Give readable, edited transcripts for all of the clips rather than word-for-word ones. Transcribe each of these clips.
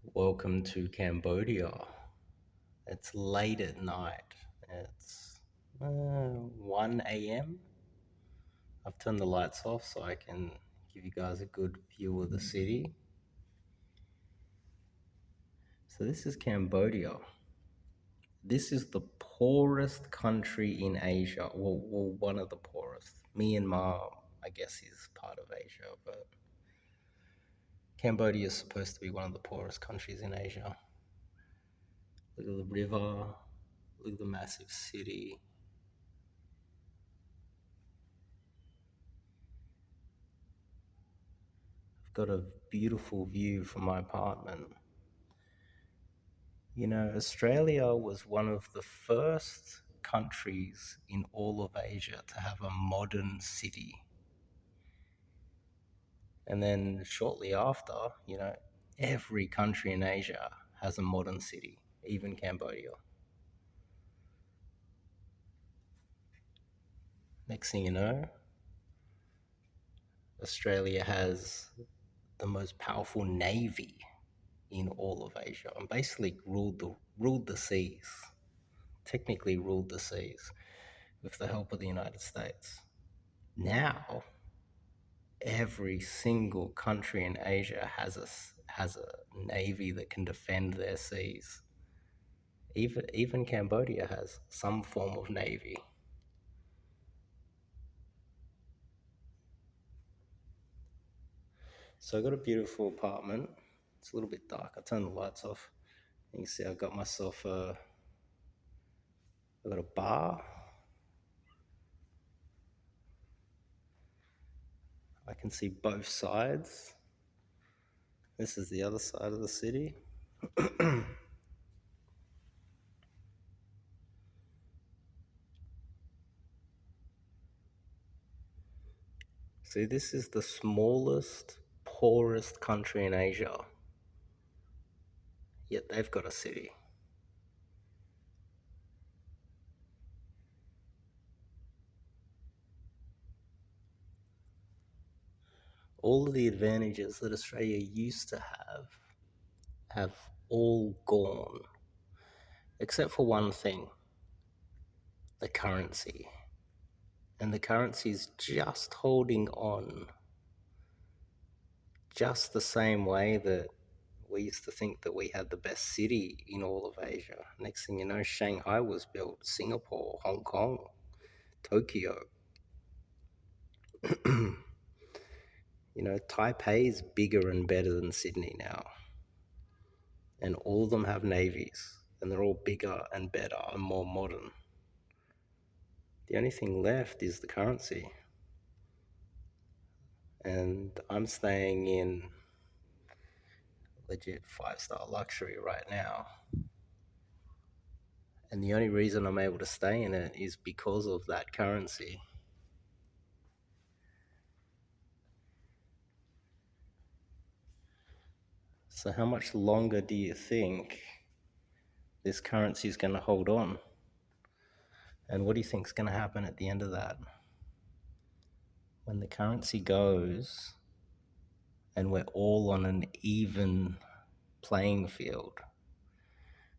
Welcome to Cambodia. It's late at night. It's 1 a.m. I've turned the lights off so I can give you guys a good view of the city. So, this is Cambodia. This is the poorest country in Asia. Well, one of the poorest. Myanmar, I guess, is part of Asia, but Cambodia is supposed to be one of the poorest countries in Asia. Look at the river, look at the massive city. Got a beautiful view from my apartment. You know, Australia was one of the first countries in all of Asia to have a modern city. And then shortly after, every country in Asia has a modern city, even Cambodia. Next thing you know, Australia has the most powerful navy in all of Asia and basically ruled the seas. Technically ruled the seas with the help of the United States. Now, every single country in Asia has a navy that can defend their seas. Even Cambodia has some form of navy. So I got a beautiful apartment. It's a little bit dark. I turned the lights off. You can see I got myself I got a bar. I can see both sides. This is the other side of the city. See, this is the smallest, poorest country in Asia, yet they've got a city. All of the advantages that Australia used to have all gone, except for one thing: the currency. And the currency is just holding on, just the same way that we used to think that we had the best city in all of Asia. Next thing you know, Shanghai was built, Singapore, Hong Kong, Tokyo. Taipei is bigger and better than Sydney now. And all of them have navies, and they're all bigger and better and more modern. The only thing left is the currency. And I'm staying in legit 5-star luxury right now. And the only reason I'm able to stay in it is because of that currency. So, how much longer do you think this currency is going to hold on? And what do you think is going to happen at the end of that? When the currency goes and we're all on an even playing field,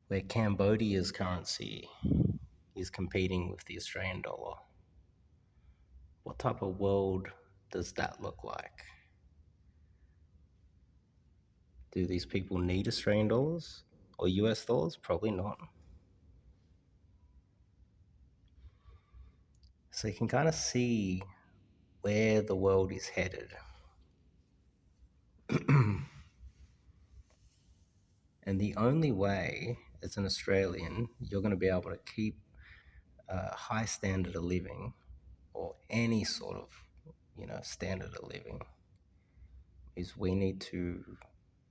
where Cambodia's currency is competing with the Australian dollar, what type of world does that look like? Do these people need Australian dollars or US dollars? Probably not. So you can kind of see where the world is headed. And the only way, as an Australian, you're going to be able to keep a high standard of living, or any sort of, standard of living, is we need to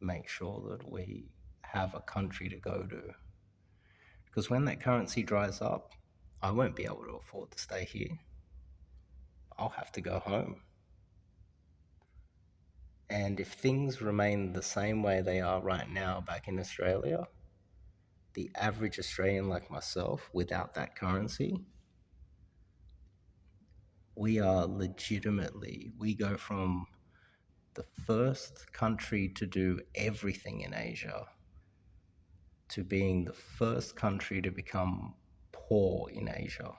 make sure that we have a country to go to. Because when that currency dries up, I won't be able to afford to stay here. I'll have to go home. And if things remain the same way they are right now back in Australia, the average Australian like myself, without that currency, we go from the first country to do everything in Asia to being the first country to become poor in Asia.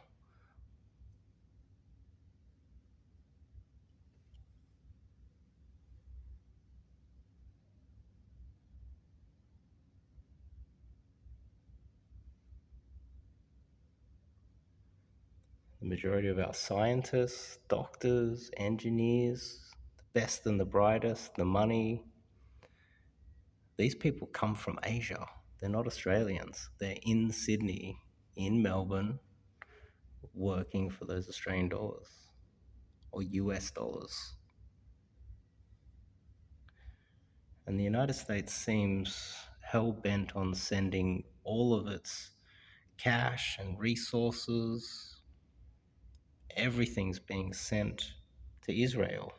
The majority of our scientists, doctors, engineers, the best and the brightest, the money, these people come from Asia. They're not Australians. They're in Sydney, in Melbourne, working for those Australian dollars or US dollars. And the United States seems hell bent on sending all of its cash and resources, everything's being sent to Israel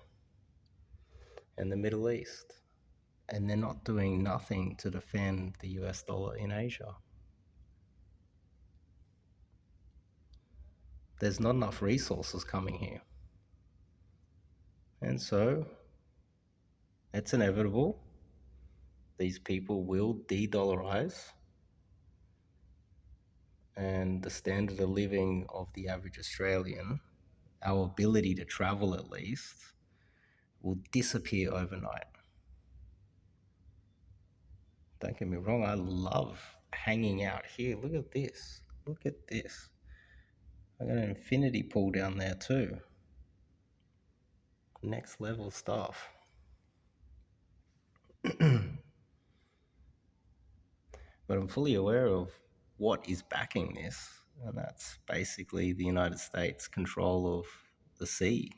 and the Middle East. And they're not doing nothing to defend the US dollar in Asia. There's not enough resources coming here. And so it's inevitable. These people will de-dollarize, and the standard of living of the average Australian, our ability to travel at least, will disappear overnight. Don't get me wrong, I love hanging out here. Look at this. Look at this. I got an infinity pool down there too. Next level stuff. But I'm fully aware of what is backing this, and that's basically the United States' control of the sea.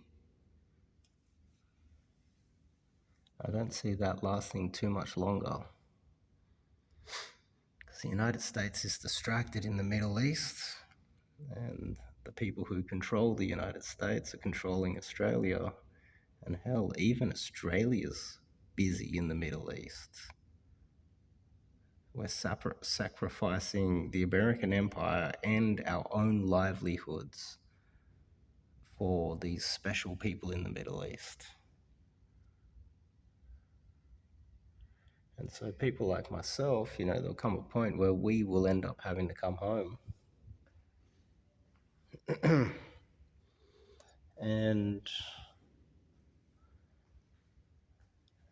I don't see that lasting too much longer, because the United States is distracted in the Middle East, and the people who control the United States are controlling Australia, and hell, even Australia's busy in the Middle East. We're sacrificing the American empire and our own livelihoods for these special people in the Middle East. And so people like myself, there'll come a point where we will end up having to come home. And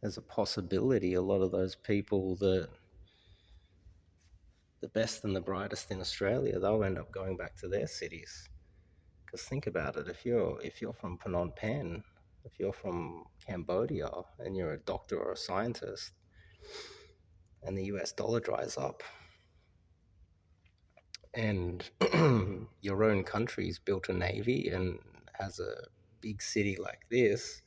there's a possibility a lot of those people that the best and the brightest in Australia, they'll end up going back to their cities. Because think about it, if you're from Phnom Penh, if you're from Cambodia and you're a doctor or a scientist, and the US dollar dries up, and your own country's built a navy and has a big city like this,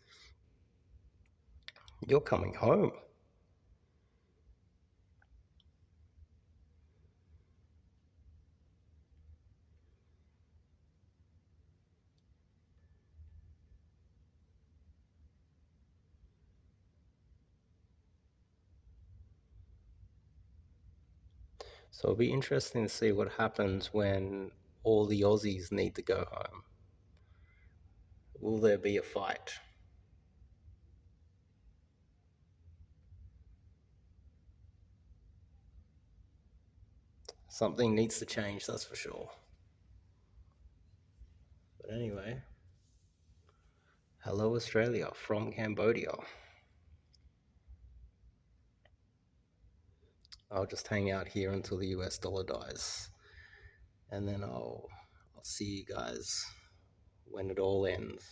you're coming home. So it'll be interesting to see what happens when all the Aussies need to go home. Will there be a fight? Something needs to change, that's for sure. But anyway, hello Australia from Cambodia. I'll just hang out here until the US dollar dies, and then I'll see you guys when it all ends.